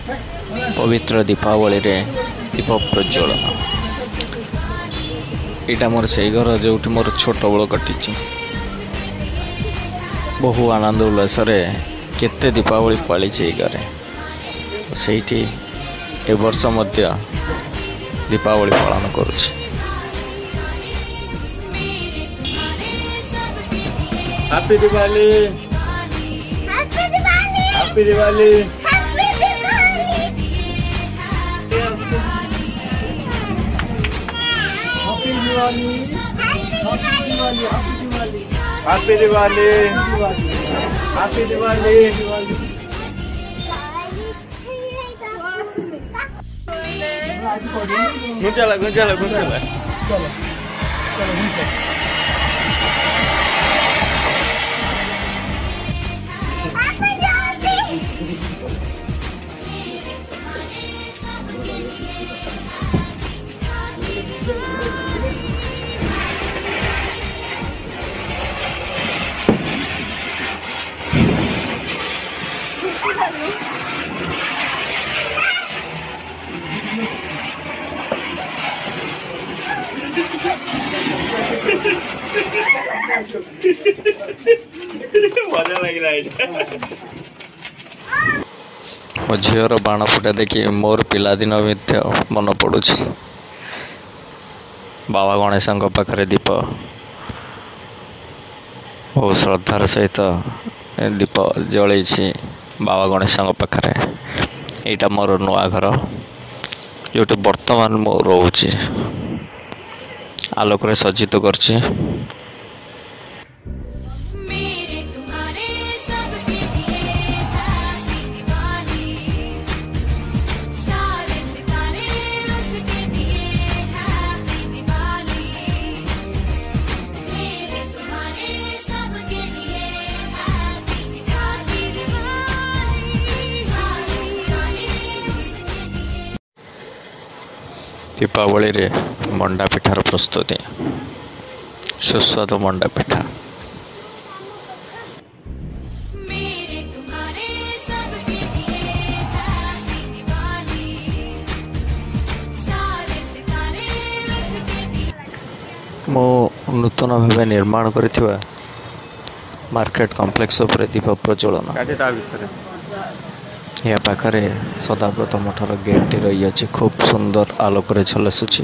पवित्र दीपावली रे दीप प्रज्वलन यहाँ मोर से घर जो मोर छोट बड़ कटी बहु आनंद उल्लास केते दीपावली पाली घरे से ए वर्ष मध्य दीपावली पालन करुछि। Happy Diwali happy Diwali happy Diwali happy Diwali happy Diwali गुंजाला गुंजाला गुंजाला चलो चलो मजा लग रहा है। मो झीर बाण फुटा देखी मोर पिलादिन मन पड़ू बाबा गणेश पाखे दीप बहुत श्रद्धार सहित दीप जल बाबा गणेश पाखे यहाँ मोर नुआ घर जो बर्तमान मो रोचे आलोक सज्जित करछि। दीपावली रे मंडा पिठार प्रस्तुति सुस्वादु मंडा पिठा मो नूतन भाव निर्माण कर मार्केट कॉम्प्लेक्स उपर दीप प्रज्वलन या पाखरे सदाब्रत मठर गेट रही खूब सुंदर आलोक झलसुची।